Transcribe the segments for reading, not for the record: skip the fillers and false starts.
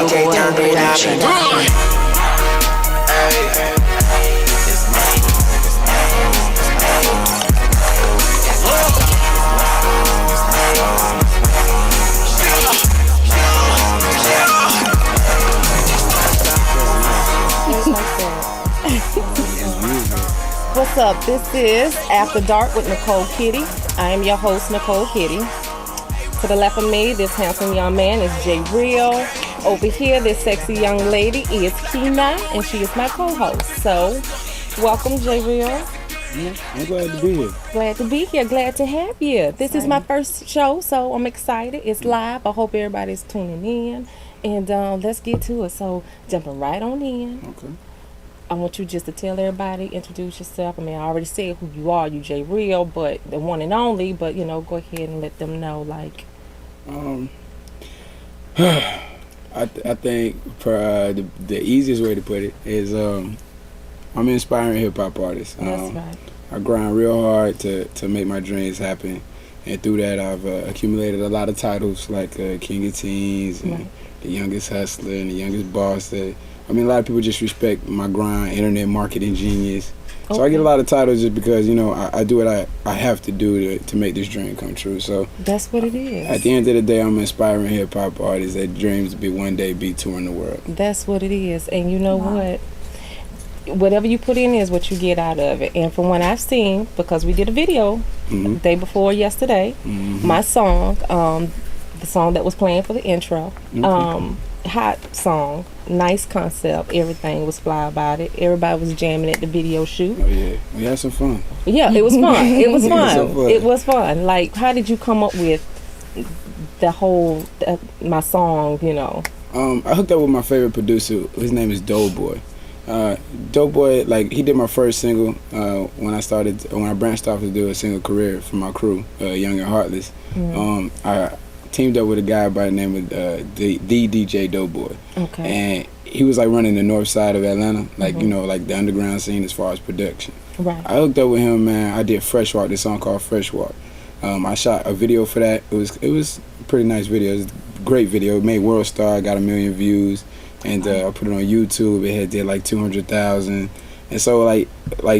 What's up? This is After Dark with Nicole Kitty. I am your host, Nicole Kitty. To the left of me, this handsome young man is Jay Real. Over here, this sexy young lady is Kina, and she is my co-host. So, welcome, Jay Real. Yeah, I'm glad to be here. Glad to be here. Glad to have you. This is my first show, so I'm excited. It's live. I hope everybody's tuning in. And let's get to it. So, jumping right on in. Okay. I want you just to tell everybody, introduce yourself. I mean, I already said who you are. You Jay Real, but the one and only. But, you know, go ahead and let them know, like. I think for the easiest way to put it is I'm an inspiring hip-hop artist. That's right. I grind real hard to make my dreams happen. And through that, I've accumulated a lot of titles like King of Teens and the Youngest Hustler and the Youngest Boss. A lot of people just respect my grind, internet marketing genius. Okay. So I get a lot of titles just because, you know, I do what I have to do to make this dream come true. So that's what it is. At the end of the day, I'm an inspiring hip-hop artist that dreams to be one day be touring the world. That's what it is. And you know what? Whatever you put in is what you get out of it. And from what I've seen, because we did a video the day before yesterday, my song, the song that was playing for the intro, hot song, nice concept, everything was fly about it. Everybody was jamming at the video shoot. Oh yeah, we had some fun. Yeah, it was fun. It was fun. So It was fun. Like, how did you come up with the whole my song? You know, I hooked up with my favorite producer. His name is Doughboy. Doughboy, like, he did my first single when I branched off to do a single career for my crew, Young and Heartless. I teamed up with a guy by the name of the DJ Doughboy. Okay. And he was like running the north side of Atlanta, like you know, like the underground scene as far as production. Right. I hooked up with him, man. I did Fresh Walk, this song called Fresh Walk. I shot a video for that. It was a pretty nice video. It was a great video. It made World Star, got 1 million views, and I put it on YouTube. It did like 200,000. And so like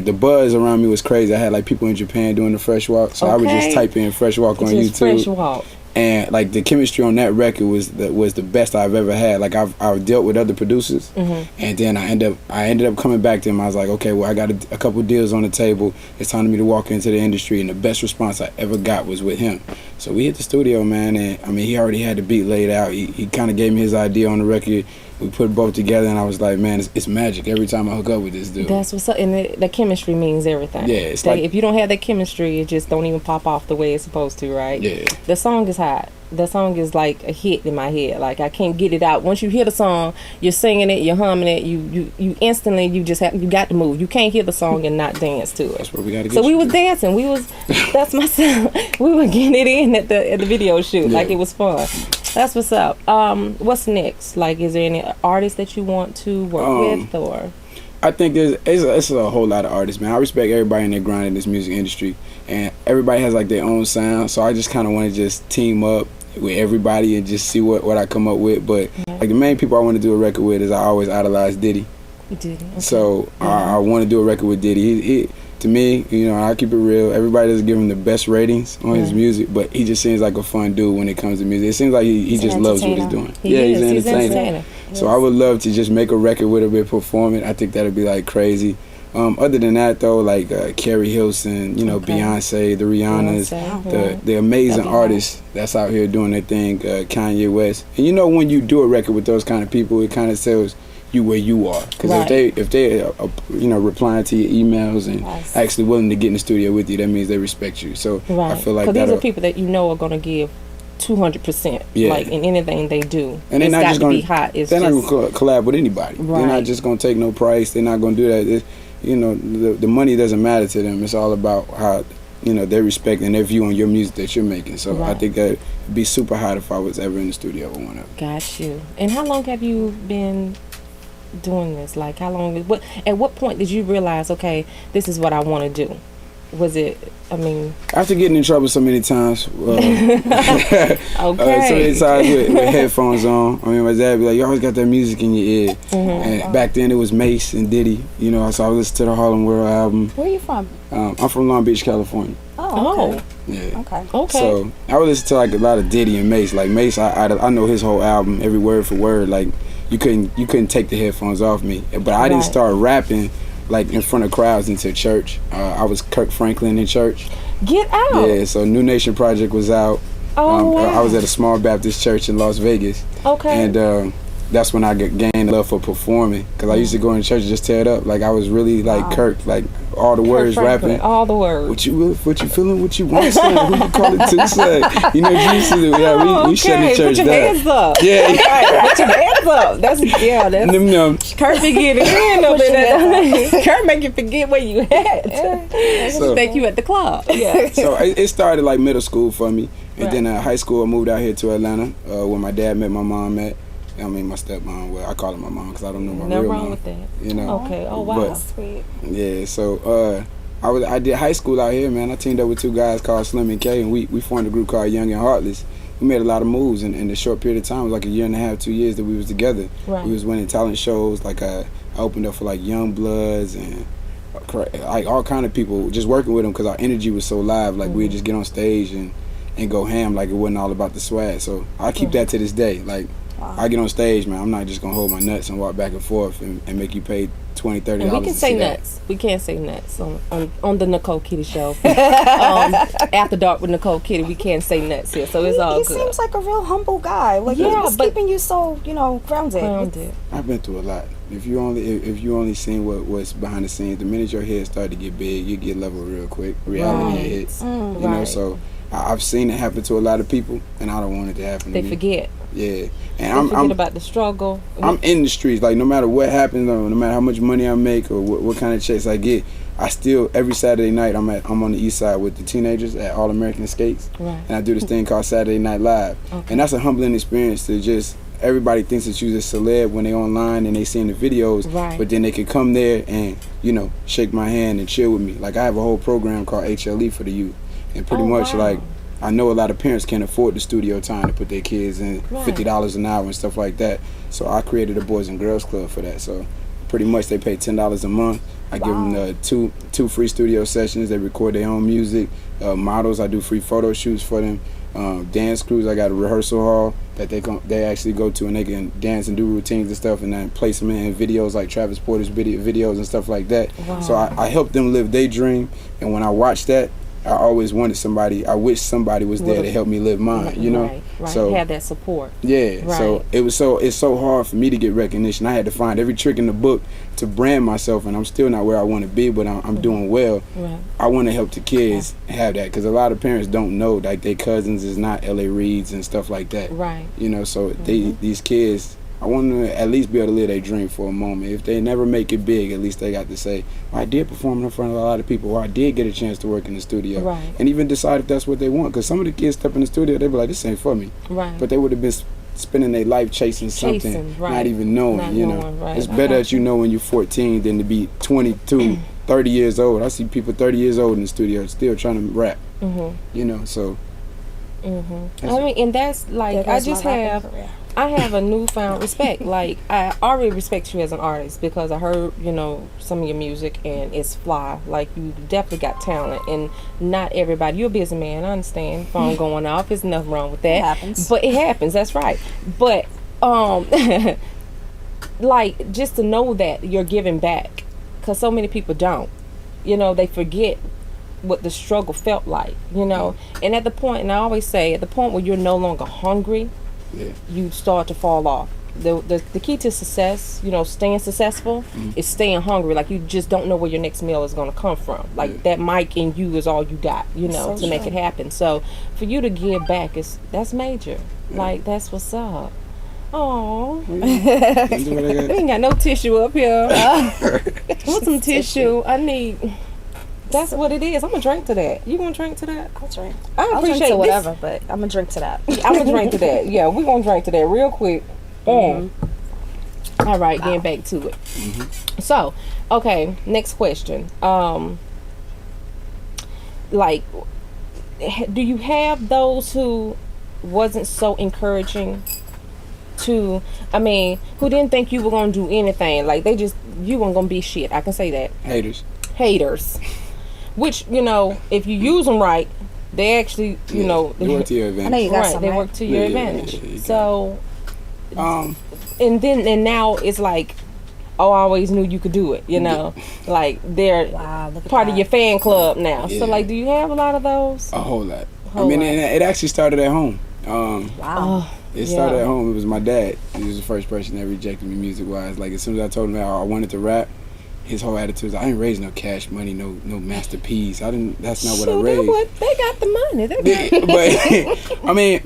the buzz around me was crazy. I had like people in Japan doing the Fresh Walk, so I would just type in Fresh Walk on YouTube. Fresh Walk. And like the chemistry on that record was the best I've ever had. Like I've dealt with other producers, and then I ended up coming back to him. I was like, okay, well, I got a couple deals on the table. It's time for me to walk into the industry, and the best response I ever got was with him. So we hit the studio, man, and I mean, he already had the beat laid out. He kind of gave me his idea on the record. We put both together, and I was like, man, it's magic every time I hook up with this dude. That's what's up, and the chemistry means everything. Yeah, it's like, if you don't have that chemistry, it just don't even pop off the way it's supposed to, right? Yeah. The song is hot. The song is like a hit in my head. Like, I can't get it out. Once you hear the song, you're singing it, you're humming it, you instantly, you got to move. You can't hear the song and not dance to it. That's what we got to get. So we was dancing. That's my sound. We were getting it in at the video shoot. Like, it was fun. That's what's up. What's next? Like, is there any artists that you want to work with, or? I think it's a whole lot of artists, man. I respect everybody in their grind in this music industry, and everybody has like their own sound. So I just kind of want to just team up with everybody and just see what I come up with. But like the main people I want to do a record with is I always idolize Diddy. Diddy. Okay. So I want to do a record with Diddy. He to me, you know, I keep it real. Everybody doesn't give him the best ratings on his music, but he just seems like a fun dude when it comes to music. It seems like he just loves what he's doing. He's an entertainer. So I would love to just make a record with him and perform it. I think that'd be like crazy. Other than that, though, like Carrie Hilson, you know, Beyonce, the Rihannas, the amazing artists that's out here doing their thing, Kanye West. And you know, when you do a record with those kind of people, it kind of tells you where you are, because if they you know, replying to your emails and actually willing to get in the studio with you, that means they respect you. So I feel like these are people that you know are going to give 200%, like in anything they do. And they're not just going to be hot. They're not going to collab with anybody. They're not just going to take no price. They're not going to do that. You know, the money doesn't matter to them. It's all about how, you know, they respect and their view on your music that you're making. So I think that'd be super hot if I was ever in the studio with one of them. Got you. And how long have you been doing this? Like, how long? At what point did you realize, okay, this is what I want to do? was it? I mean, after getting in trouble so many times, okay, so many times with headphones on. I mean, my dad be like, "You always got that music in your ear." And back then it was Mace and Diddy. You know, so I listened to the Harlem World album. Where are you from? I'm from Long Beach, California. Oh, okay. Yeah. Okay. So I would listen to like a lot of Diddy and Mace. Like Mace, I know his whole album, every word for word. Like you couldn't take the headphones off me. But I didn't start rapping like in front of crowds until church. I was Kirk Franklin in church. Get out. Yeah. So New Nation Project was out. Oh wow. I was at a small Baptist church in Las Vegas. Okay. And that's when I gained love for performing, because I used to go in church and just tear it up. Like I was really like Kirk, like all the words Franklin, rapping. all the words. What you feeling? What you want? Son? Who you call it to? Son? You know, Jesus. Yeah, we shut the church down. Put your hands up. Yeah. Put your hands up. That's Kurt forget it. Kurt make you forget where you at. So think you at the club. Yeah. So it started like middle school for me, and then high school I moved out here to Atlanta, where my dad met my mom at. I mean, my stepmom. Well, I call her my mom because I don't know my real mom. Nothing wrong with that. You know. Okay. Oh wow. But, sweet. Yeah. So I did high school out here, man. I teamed up with two guys called Slim and K, and we formed a group called Young and Heartless. We made a lot of moves in a short period of time. It was like a year and a half, 2 years that we was together. Right. We was winning talent shows. Like I opened up for like Young Bloods and like all kind of people, just working with them because our energy was so live. Like we'd just get on stage and go ham. Like it wasn't all about the swag. So I keep that to this day. Like. Wow. I get on stage, man. I'm not just gonna hold my nuts and walk back and forth and make you pay $20, $30. And we can say nuts. That. We can't say nuts on the Nicole Kitty show. After Dark with Nicole Kitty, we can't say nuts here, so it's all good. He seems like a real humble guy. Like he's keeping you so grounded. I've been through a lot. If you only seen what's behind the scenes, the minute your head start to get big, you get leveled real quick. Reality hits. You know, so I've seen it happen to a lot of people, and I don't want it to happen to me. They forget. Yeah, and I'm forget about the struggle. I'm in the streets. Like no matter what happens, no matter how much money I make or what kind of checks I get, I still every Saturday night I'm on the east side with the teenagers at All American Skates, and I do this thing called Saturday Night Live, and that's a humbling experience to just. Everybody thinks that you're a celeb when they online and they seeing the videos, but then they can come there and shake my hand and chill with me. Like I have a whole program called HLE for the youth, and pretty much like. I know a lot of parents can't afford the studio time to put their kids in $50 an hour and stuff like that. So I created a Boys and Girls Club for that. So pretty much they pay $10 a month. I give them two free studio sessions. They record their own music. Models, I do free photo shoots for them. Dance crews, I got a rehearsal hall that they actually go to and they can dance and do routines and stuff, and then place them in videos like Travis Porter's videos and stuff like that. So I help them live their dream, and when I watch that, I always wanted somebody. I wish somebody was there to help me live mine. You know, so have that support. Yeah. So it's so hard for me to get recognition. I had to find every trick in the book to brand myself, and I'm still not where I want to be, but I'm doing well. I want to help the kids have that, because a lot of parents don't know like their cousins is not L.A. Reeds and stuff like that. Right. You know, so these kids. I want them to at least be able to live their dream for a moment. If they never make it big, at least they got to say, I did perform in front of a lot of people, or I did get a chance to work in the studio. Right. And even decide if that's what they want. Because some of the kids step in the studio, they be like, this ain't for me. Right. But they would have been spending their life chasing something, not even knowing, It's better that you know when you're 14 than to be 22, 30 years old. I see people 30 years old in the studio still trying to rap. You know, so. I mean, and that's like, I have a newfound respect. Like, I already respect you as an artist because I heard, some of your music and it's fly. Like, you definitely got talent, and not everybody. You're a busy man. I understand. Phone going off. There's nothing wrong with that. It happens. But it happens. That's right. But, like, just to know that you're giving back, because so many people don't. They forget what the struggle felt like, and at the point, and I always say, at the point where you're no longer hungry, you start to fall off. The key to success, staying successful, is staying hungry. Like, you just don't know where your next meal is going to come from. Like, that mic in you is all you got, to make it happen. So for you to give back, that's major. Like, that's what's up. Oh, we ain't got no tissue up here. Want some tissue? I need. That's what it is. I'm gonna drink to that. You gonna drink to that? I'll drink. I'll drink to whatever, but I'm gonna drink to that. I'm gonna drink to that. Yeah, we're gonna drink to that real quick. All right, getting back to it. So, okay, next question. like, do you have those who wasn't so encouraging to, I mean, who didn't think you were going to do anything? Like, they just, you weren't going to be shit. I can say that. Haters. Which, you know, if you use them right, they actually, you know. They work to your advantage. I know you got some, they right? work to your advantage. Yeah, so, and now it's like, oh, I always knew you could do it, you know. Like, they're part of your fan club now. Yeah. So, like, do you have a lot of those? A whole lot. It actually started at home. It started at home. It was my dad. He was the first person that rejected me music-wise. Like, as soon as I told him I wanted to rap, his whole attitude was, I ain't raised no Cash Money, no Master P's. That's not what I raised. They got the money. But, I mean,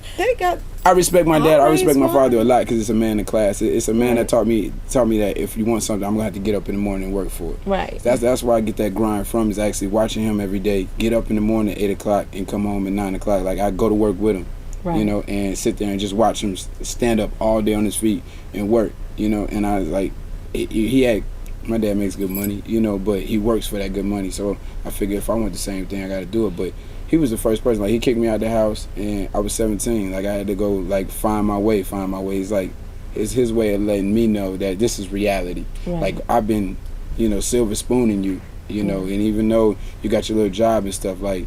I respect my dad. I respect my father a lot because it's a man in class. It's a man that taught me that if you want something, I'm going to have to get up in the morning and work for it. Right. That's where I get that grind from, is actually watching him every day, get up in the morning at 8 o'clock and come home at 9 o'clock. Like, I go to work with him. Right. You know, and sit there and just watch him stand up all day on his feet and work, you know. And I was like, my dad makes good money, you know, but he works for that good money. So I figured if I want the same thing, I got to do it. But he was the first person. Like, he kicked me out the house, and I was 17. Like, I had to go, like, find my way. It's like, it's his way of letting me know that this is reality. Right. Like, I've been, you know, silver spooning you, you know, and even though you got your little job and stuff, like,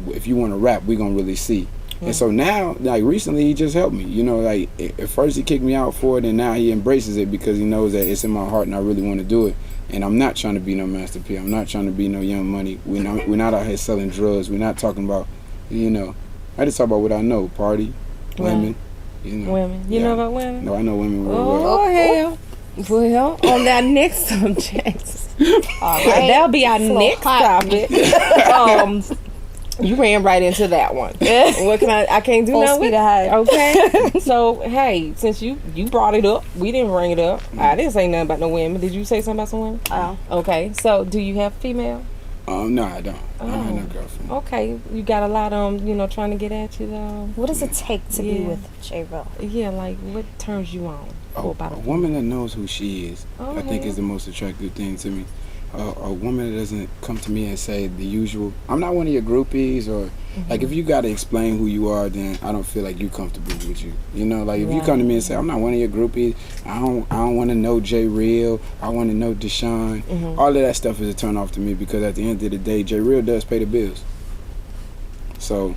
if you want to rap, we going to really see. And so now, like, recently, he just helped me. You know, like, at first he kicked me out for it, and now he embraces it because he knows that it's in my heart and I really want to do it. And I'm not trying to be no Master P. I'm not trying to be no Young Money. We're not out here selling drugs. We're not talking about, you know, I just talk about what I know. Party, women, you know. Women. You know about women? No, I know women real well. well. Hell. Well, on our next subject. All right. That'll be our next topic. You ran right into that one. What can I can't do nothing with it. Okay. So, hey, since you brought it up, we didn't bring it up. I didn't say nothing about no women. Did you say something about some women? Oh. Okay. So, do you have female? No, I don't. I don't have no girlfriend. Okay. You got a lot you know, trying to get at you though. What does it take to be with J-Real? Yeah, like what turns you on? A woman that knows who she is, I think is the most attractive thing to me. A woman that doesn't come to me and say the usual, I'm not one of your groupies, or like, if you got to explain who you are, then I don't feel like you comfortable with you. You know, like, if you come to me and say, I'm not one of your groupies, I don't want to know J-Real, I want to know Deshaun, all of that stuff is a turn off to me, because at the end of the day, J-Real does pay the bills. So,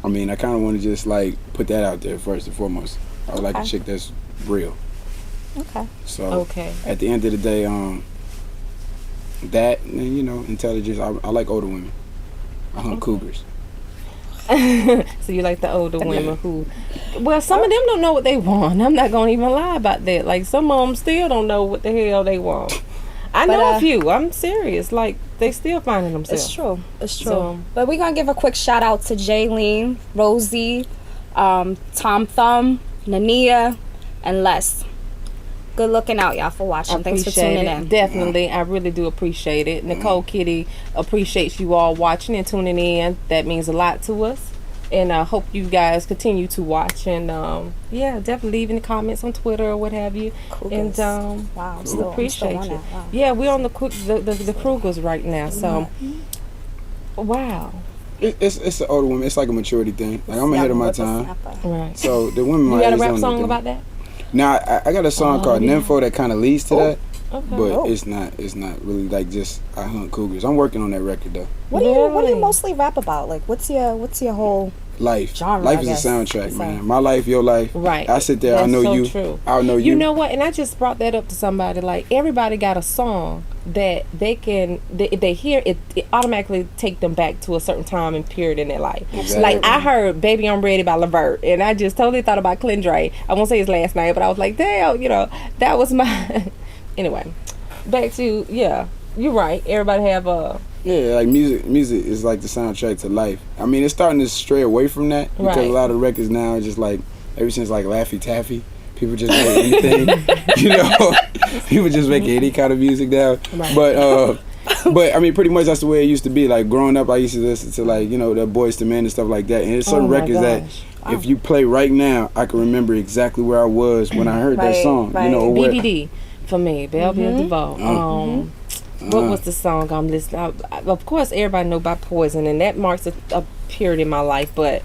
I mean, I kind of want to just, like, put that out there first and foremost. I would like a chick that's real. Okay. So, at the end of the day, that, and, you know, intelligence. I like older women. I hunt cougars. So you like the older women who, well, some of them don't know what they want. I'm not gonna even lie about that. Like, some of them still don't know what the hell they want. I know a few. I'm serious. Like, they still finding themselves. It's true. It's true. So, but we're gonna give a quick shout out to Jaylene, Rosie, Tom Thumb, Nania, and Les. Good looking out, y'all, for watching. Thanks for tuning in. Definitely. I really do appreciate it. Nicole Kitty appreciates you all watching and tuning in. That means a lot to us. And I hope you guys continue to watch. And, definitely leave in the comments on Twitter or what have you. Cougars. And, appreciate you. Wow. Yeah, we're on the Krugers right now. So, wow. It's an older woman. It's like a maturity thing. Like, I'm ahead of my time. Right. So, the women you got a rap song about that? Now, I got a song called Nympho that kind of leads to that, okay. but it's not really like just I hunt cougars. I'm working on that record though. What do you mostly rap about? Like, what's your whole life? Genre, life is a soundtrack, man. My life, your life. Right. I sit there. That's I know so you. True. I know you. You know what? And I just brought that up to somebody. Like, everybody got a song that if they hear it, it automatically take them back to a certain time and period in their life. Exactly. Like, I heard "Baby I'm Ready" by Levert, and I just totally thought about Clint Dre. I won't say his last name, but I was like, damn, you know, that was my. Anyway, back to you're right. Everybody have Yeah, like music is like the soundtrack to life. I mean, it's starting to stray away from that because a lot of records now are just like, ever since like Laffy Taffy, people just make anything, you know. People just make any kind of music now. Right. But I mean, pretty much that's the way it used to be. Like, growing up, I used to listen to, like, you know, the Boyz II Men and stuff like that. And there's certain records that if you play right now, I can remember exactly where I was when I heard that song. You know, BBD for me, Belleville DeVoe. What was the song I'm listening? Of course, everybody know about Poison, and that marks a period in my life. But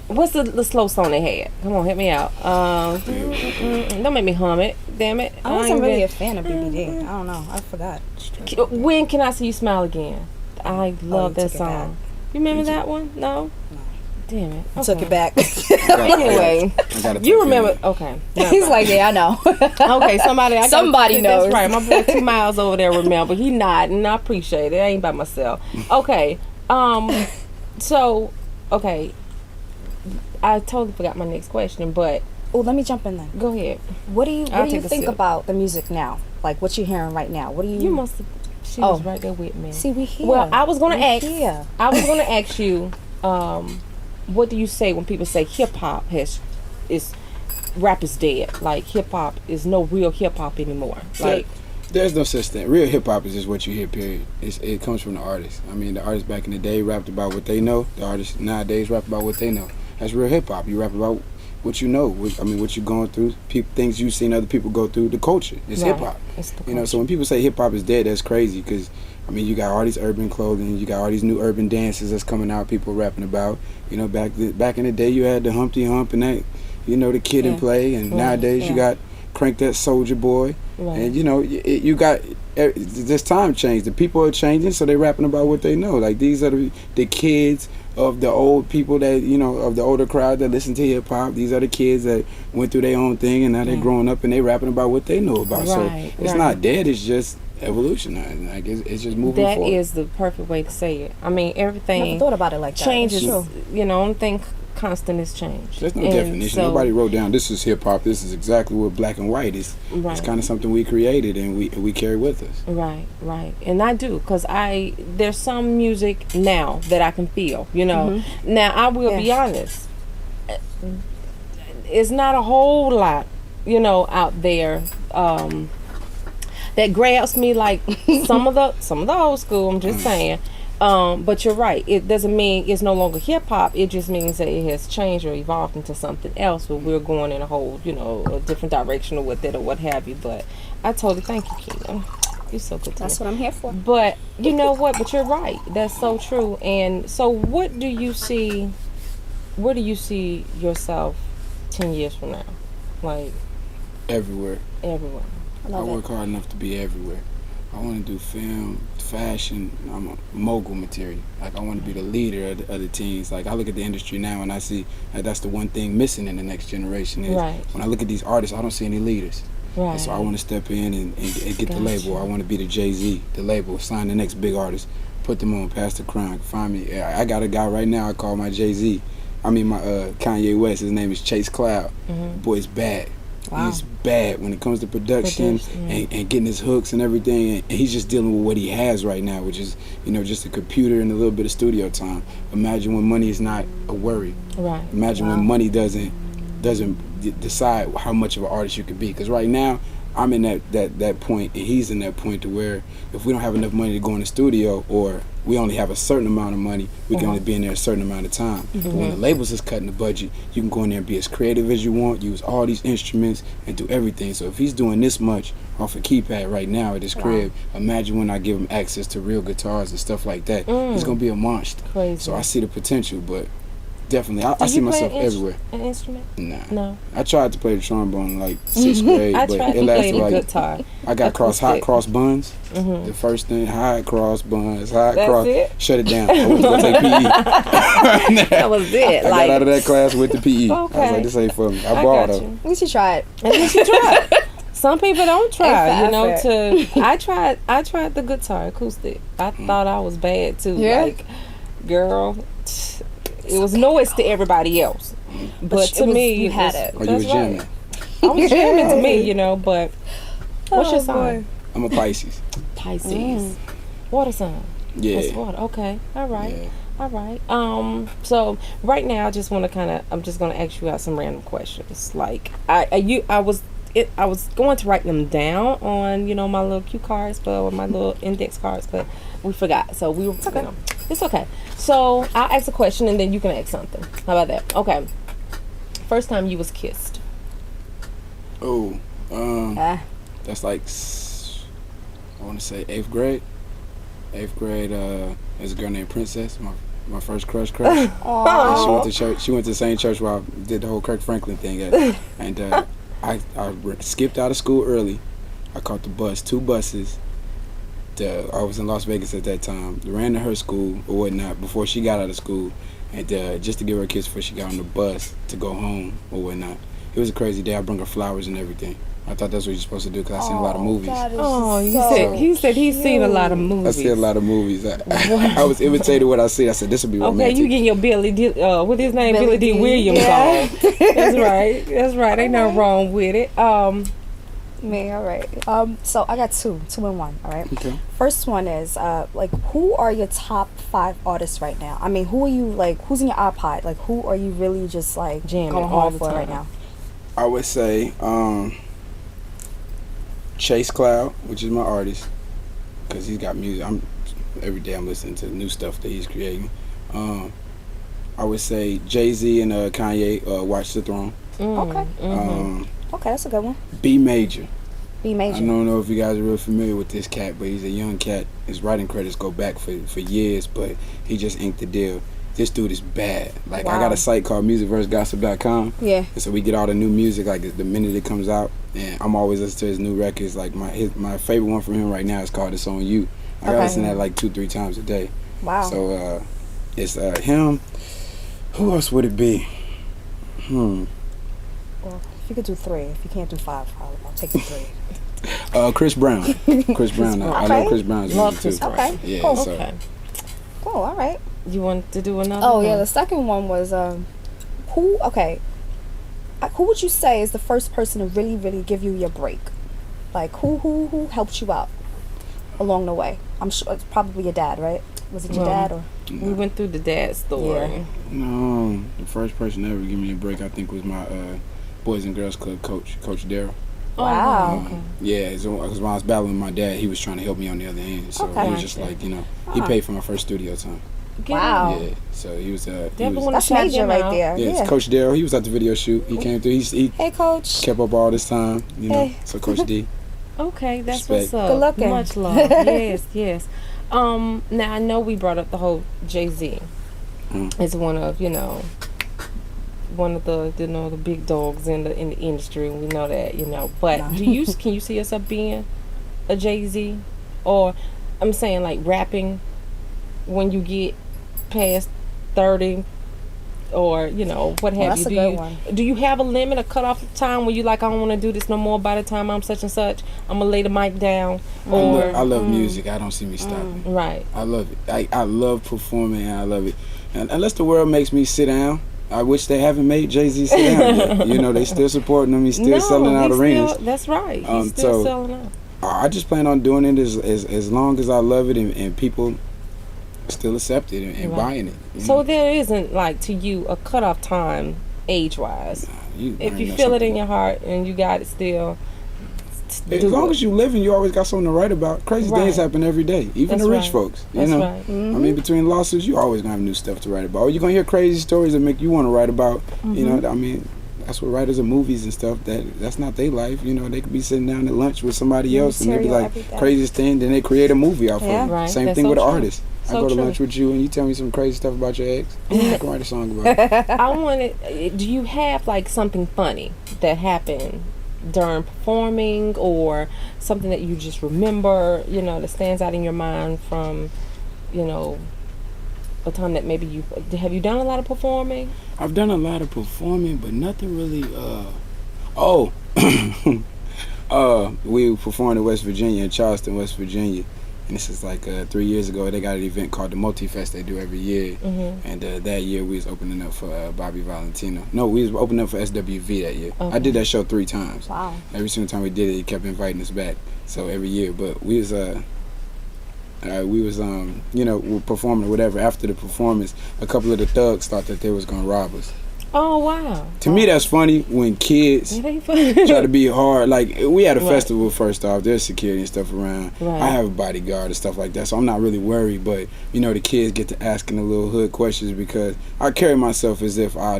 what's the slow song they had? Come on, hit me out. Don't make me hum it. Damn it! I wasn't really a fan of BBD. I don't know. I forgot. When Can I See You Smile Again? I love that song. You remember that one? No. Damn it! Okay. Took it back. Anyway, you remember? Okay. He's like, yeah, I know. Okay, somebody knows. That's right. My boy 2 miles over there remember. He not, and I appreciate it. I ain't by myself. Okay. So, okay. I totally forgot my next question, but let me jump in then. Go ahead. What do you think about the music now? Like what you're hearing right now? What do you? You must have. She was right there with me. See, we here. Well, I was gonna ask you. What do you say when people say hip hop rap is dead? Like hip hop is no real hip hop anymore. Like there's no such thing. Real hip hop is just what you hear. Period. It comes from the artist. I mean, the artists back in the day rapped about what they know. The artists nowadays rap about what they know. That's real hip hop. You rap about what you know. What you're going through. Things you've seen other people go through. The culture. It's hip hop. You know. So when people say hip hop is dead, that's crazy because. I mean, you got all these urban clothing, you got all these new urban dances that's coming out, people rapping about. You know, back in the day, you had the Humpty Hump and that, you know, the Kid and Play, and nowadays you got Crank That Soldier Boy, and you know, you got this time changed. The people are changing, so they're rapping about what they know. Like these are the kids of the old people that of the older crowd that listen to hip hop. These are the kids that went through their own thing, and now they're growing up and they rapping about what they know about. So it's not dead. It's just evolutionizing. Like it's just moving forward. That is the perfect way to say it. I mean, everything. Never thought about it like that. Changes. Only thing constant is change. There's no definition. Nobody wrote down this is hip hop. This is exactly what black and white is. Right. It's kind of something we created and we carry with us. Right. And I do because there's some music now that I can feel. Now I will be honest. It's not a whole lot, out there. That grabs me like some of the old school. I'm just saying, but you're right. It doesn't mean it's no longer hip hop. It just means that it has changed or evolved into something else. Where we're going in a whole, a different direction with it or what have you. But I totally thank you, Keena. You're so good. That's what I'm here for. But you know what? But you're right. That's so true. And so, what do you see? Where do you see yourself 10 years from now? Like everywhere. I work hard enough to be everywhere. I want to do film, fashion. I'm a mogul material. Like I want to be the leader of the teens. Like I look at the industry now and I see that's the one thing missing in the next generation. Is when I look at these artists, I don't see any leaders. Right. And so I want to step in and get the label. I want to be the Jay-Z, the label, sign the next big artist, put them on, pass the crown. Find me. I got a guy right now I call my Jay-Z. I mean my Kanye West. His name is Chase Cloud. Boy's bad. Wow. He's bad when it comes to production and getting his hooks and everything. And he's just dealing with what he has right now, which is, just a computer and a little bit of studio time. Imagine when money is not a worry. Right. Imagine when money doesn't decide how much of an artist you could be. Because right now, I'm in that point, and he's in that point to where if we don't have enough money to go in the studio, or we only have a certain amount of money, we can only be in there a certain amount of time. But when the labels is cutting the budget, you can go in there and be as creative as you want, use all these instruments, and do everything. So if he's doing this much off a keypad right now at his crib, imagine when I give him access to real guitars and stuff like that. He's going to be a monster. Crazy. So I see the potential, but definitely, I see myself everywhere. An instrument? Nah. No. I tried to play the trombone in like 6th grade, but it lasted like. Guitar. I got hot cross buns. The first thing, hot cross buns, cross. It? Shut it down. I went to go take PE. That was it. I got out of that class with the PE. Okay. I was like, this ain't for me. I bought it. At least you tried. Some people don't try, I tried the guitar acoustic. I thought I was bad too. Yeah. Like, girl. It was noise to everybody else, but to me, you had it. Oh, you was jamming. I was jamming to me, but what's your sign? I'm a Pisces. Water sign. Yeah. That's water. Okay. All right. Yeah. All right. So right now, I just want to I'm just going to ask you out some random questions. Like I was going to write them down on my little cue cards, or my little index cards, but we forgot. So we were. It's okay. It's okay. So I'll ask a question and then you can ask something. How about that? Okay. First time you was kissed. Oh, that's like I want to say 8th grade. 8th grade, there's a girl named Princess, my first crush. She went to church. She went to the same church where I did the whole Kirk Franklin thing at. And I skipped out of school early. I caught the bus, 2 buses. I was in Las Vegas at that time. Ran to her school or whatnot before she got out of school. And just to give her a kiss before she got on the bus to go home or whatnot. It was a crazy day. I brought her flowers and everything. I thought that's what you're supposed to do because I seen a lot of movies. He said he's seen a lot of movies. I see a lot of movies. I was imitating what I see. I said this will be romantic. Okay, you getting your Billy D, what his name? Billy D. Williams song. That's right. That's right. Ain't nothing wrong with it. Me, all right. So I got two and one. All right. Okay. First one is like, who are your top 5 artists right now? I mean, who are you like? Who's in your iPod? Like, who are you really just like jamming going all hard the for time right now? I would say Chase Cloud, which is my artist, because he's got music. Every day I'm listening to new stuff that he's creating. I would say Jay-Z and Kanye, Watch the Throne. Okay. Okay, that's a good one. B Major. B Major. I don't know if you guys are real familiar with this cat, but he's a young cat. His writing credits go back for years, but he just inked the deal. This dude is bad. Like, I got a site called musicversegossip.com. Yeah. And so we get all the new music, like, the minute it comes out. And I'm always listening to his new records. Like, my favorite one from him right now is called It's On You. I gotta listen to that like 2-3 times a day. Wow. So, it's him. Who else would it be? Well, if you could do 3. If you can't do 5, I'll take the 3. Chris Brown. Chris Brown. I love Chris Brown's music too. Okay. Yeah, cool. so. Okay. Cool, all right. You want to do another? Oh, one? yeah, the second one was who would you say is the first person to really, really give you your break? Like, who helped you out along the way? I'm sure it's probably your dad, right? Was it your dad or? We went through the dad story. Yeah. No, the first person to ever give me a break, I think, was my Boys and Girls Club coach, Coach Darryl. Wow. Okay. Yeah, because when I was battling my dad, he was trying to help me on the other end. So Okay. he was just like, he paid for my first studio time. Wow. Yeah, so he was. That's major right there. Yeah, it's Coach Darryl. He was at the video shoot. He came through. He Hey, Coach. kept up all this time, Hey. So Coach D. Okay, that's Respect. what's up. Good looking. Much love. Yes. Now I know we brought up the whole Jay-Z. It's one of the big dogs in the industry, and we know that, But can you see yourself being a Jay-Z, or I'm saying like rapping when you get past 30, or what have that's you? a good one. Do you have a limit, a cutoff time where you like, I don't want to do this no more by the time I'm such and such, I'm gonna lay the mic down? Or I love music. I don't see me stopping. Right. I love it. I love performing, and I love it. And unless the world makes me sit down, I wish they haven't made Jay-Z sit down yet. They still supporting him. He's still selling out arenas. That's right. He's still selling out. I just plan on doing it as long as I love it and people still accept it and buying it. So there isn't, like, to you, a cutoff time age-wise. If you feel it in your heart and you got it still, as long as you living, you always got something to write about. Crazy things happen every day, even the rich folks. That's right. Mm-hmm. I mean, between lawsuits, you always gonna have new stuff to write about. Or you're gonna hear crazy stories that make you want to write about. I mean, that's what writers of movies and stuff. That's not their life. They could be sitting down at lunch with somebody else, and they be like craziest thing. Then they create a movie off of it. Right. Same That's thing so with an true. artist. So I go to true. lunch with you, and you tell me some crazy stuff about your ex. I can write a song about it. I wanted. Do you have like something funny that happened during performing, or something that you just remember, that stands out in your mind from, a time that maybe have you done a lot of performing? I've done a lot of performing, but nothing really. We performed in West Virginia, in Charleston, West Virginia. And this is like 3 years ago. They got an event called the Multi-Fest they do every year. And that year we was opening up for Bobby Valentino. No, we was opening up for SWV that year. Okay. I did that show 3 times. Wow. Every single time we did it, he kept inviting us back. So every year. But we was we're performing or whatever. After the performance, a couple of the thugs thought that they was going to rob us. Oh, wow. To me, that's funny when kids It ain't funny. try to be hard. Like, we had a festival, first off. There's security and stuff around. Right. I have a bodyguard and stuff like that, so I'm not really worried. But, the kids get to asking the little hood questions because I carry myself as if I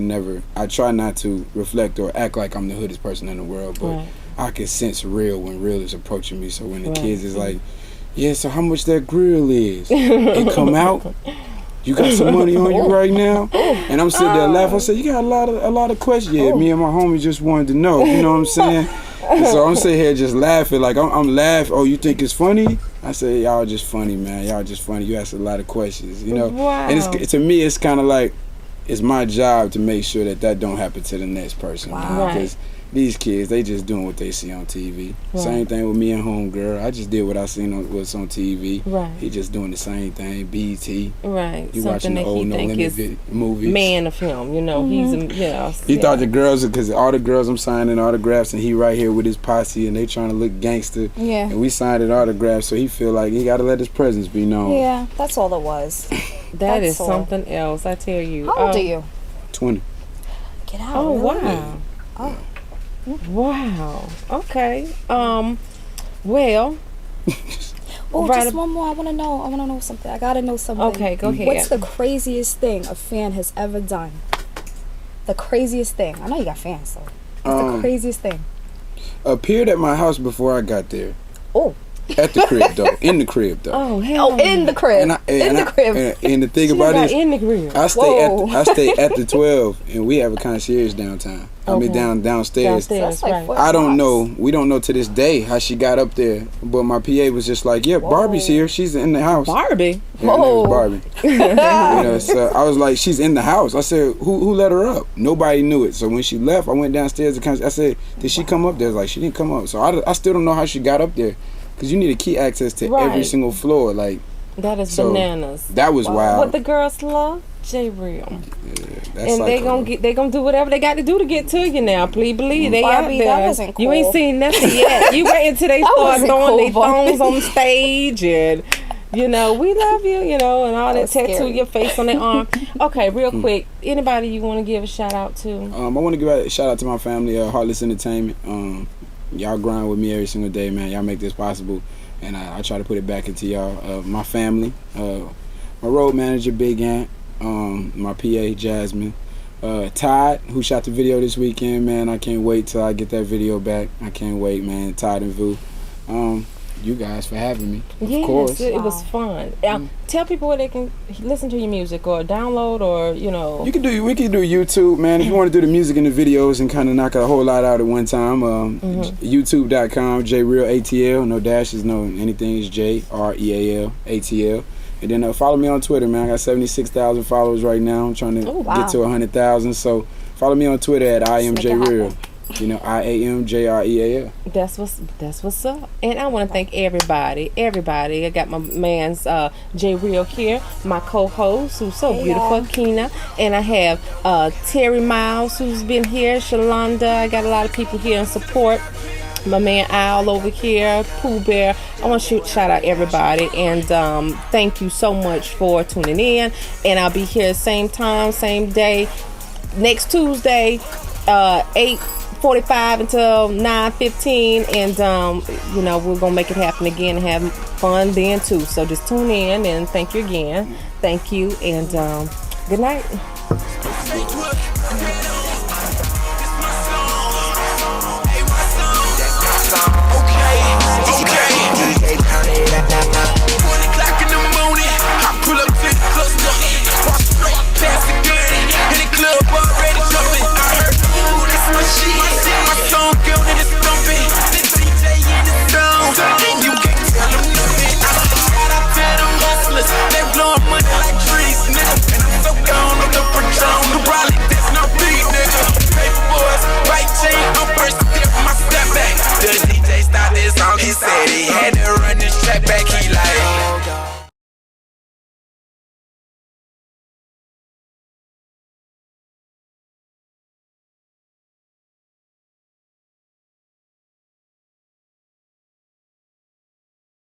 try not to reflect or act like I'm the hoodest person in the world. But I can sense real when real is approaching me. So when the kids is like, yeah, so how much that grill is? It come out? You got some money on you right now? And I'm sitting there laughing. I said, you got a lot of questions. Yeah, me and my homie just wanted to know. You know what I'm saying? And so I'm sitting here just laughing. Like, I'm laughing. Oh, you think it's funny? I said, y'all just funny, man. Y'all just funny. You ask a lot of questions, you know? Wow. And to me, it's kind of like, it's my job to make sure that don't happen to the next person. Wow. Because these kids, they just doing what they see on TV. Right. Same thing with me and homegirl. I just did what I seen on what's on TV. Right. He just doing the same thing. BET. Right. You Something watching the that old he No think Limit is movies. man of him. You know, he's He thought the girls, because all the girls I'm signing autographs, and he right here with his posse, and they trying to look gangster. Yeah. And we signed an autograph, so he feel like he got to let his presence be known. Yeah, that's all it was. That is all. something else. I tell you. How old are you? 20. Get out. Oh really? wow. Oh. Wow. Okay. Well. Oh, Right just ab- one more. I want to know something. I gotta know something. Okay, go ahead. What's the craziest thing a fan has ever done? The craziest thing. I know you got fans, so what's the craziest thing? Appeared at my house before I got there. Oh. At the crib, though. In the crib, though. Oh hell. Oh, in the crib. In the crib. And the thing She about got it is, in the crib. I stay at the 12, and we have a concierge downtown. I mean, Okay. downstairs. That's like right. 4 I don't blocks. know. We don't know to this day how she got up there. But my PA was just like, "Yeah, Barbie's here. She's in the house." Barbie. Yeah, her name was Whoa. Barbie. You know, so I was like, "She's in the house." I said, "Who let her up?" Nobody knew it. So when she left, I went downstairs. I said, "Did she come up there?" Like, she didn't come up. So I still don't know how she got up there, because you need a key access to every Right. single floor. Like, That is So, bananas. that was wild. What the girls love, J Real. That's And like they gonna do whatever they got to do to get to you now. Please believe they Barbie, out that there. wasn't You ain't cool. seen nothing yet. You wait until they start wasn't throwing cool, their Barbie. phones on stage and we love you, and all that was tattoo scary. your face on their arm. Okay, real quick, anybody you want to give a shout out to? I want to give a shout out to my family, Heartless Entertainment. Y'all grind with me every single day, man. Y'all make this possible, and I try to put it back into y'all. My family, my road manager, Big Ant, my PA, Jasmine, Todd, who shot the video this weekend, man. I can't wait till I get that video back. I can't wait, man. Todd and Vu. You guys for having me. Yes, Of course. it was fun. Tell people where they can listen to your music or download or We can do YouTube, man. If you want to do the music and the videos and kind of knock a whole lot out at one time, YouTube.com, JRealATL, no dashes, no anything. It's JREALATL. And then follow me on Twitter, man. I got 76,000 followers right now. I'm trying to get to 100,000. So follow me on Twitter at IamJReal. You know, IAMJREAL. That's what's up. And I want to thank everybody. I got my man's J Real here, my co-host who's so beautiful, Keena, and I have Terry Miles who's been here, Shalonda. I got a lot of people here in support. My man Al over here, Pooh Bear. I want to shout out everybody and thank you so much for tuning in. And I'll be here same time, same day, next Tuesday, 8:45 until 9:15, and we're gonna make it happen again and have fun then too. So just tune in and thank you again. Thank you and good night. O'clock in the morning, I pull up to the cluster. Cross straight past the